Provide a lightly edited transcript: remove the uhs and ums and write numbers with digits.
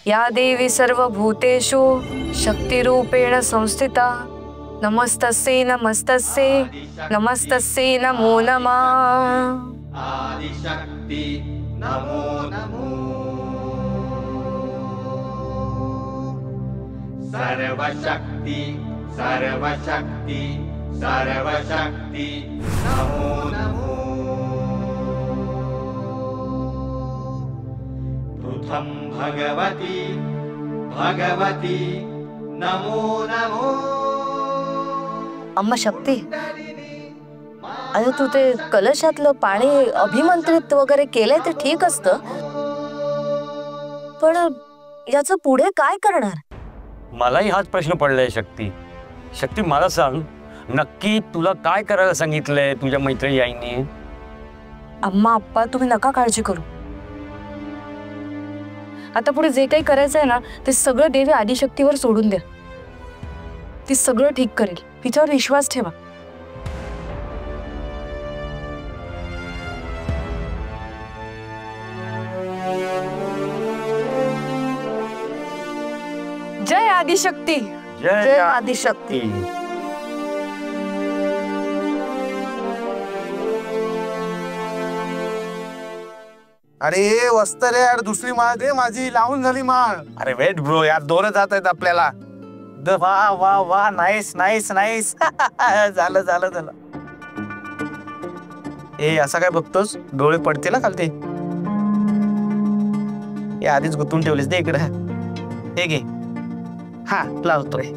या देवी सर्वभूतेषु शक्तिरूपेण संस्थिता नमस्तस्यै नमस्तस्यै नमस्तस्यै नमो नमः। आदिशक्ति नमो नमो। सर्वशक्ति सर्वशक्ति सर्वशक्ति नमो नमो। पृथं भगवती भगवती नमो नमो। अम्मा शक्ती, अरे तू ते कलशातलं पाणी अभिमंत्रित वगैरे केलंय ते ठीक असतं, पण याचं पुढे काय करणार? मलाही हाच प्रश्न पडलाय शक्ती. शक्ती मला सांग, नक्की तुला काय करायला सांगितलंय तुझ्या मैत्रिणी आईने? अम्मा आप्पा तुम्ही नका काळजी करू. आता पुढे जे काही करायचंय ना ते सगळं देवी आदिशक्तीवर सोडून द्या. ती सगळं ठीक करेल, तिच्यावर विश्वास ठेवा. जय आदिशक्ती. जय आदिशक्ती. अरे वस्त रे यार, दुसरी माळ दे, माझी लावून झाली माळ. अरे वेट ब्रो यार, दोन जात आहेत आपल्याला. वा वा वा, नाईस नाईस नाईस. झालं झालं झालं. ए असं काय बघतोस, डोळे पडते ना खालते. हे आधीच गुंतून ठेवलेस, दे इकडे. हे घे. हा लावतोय.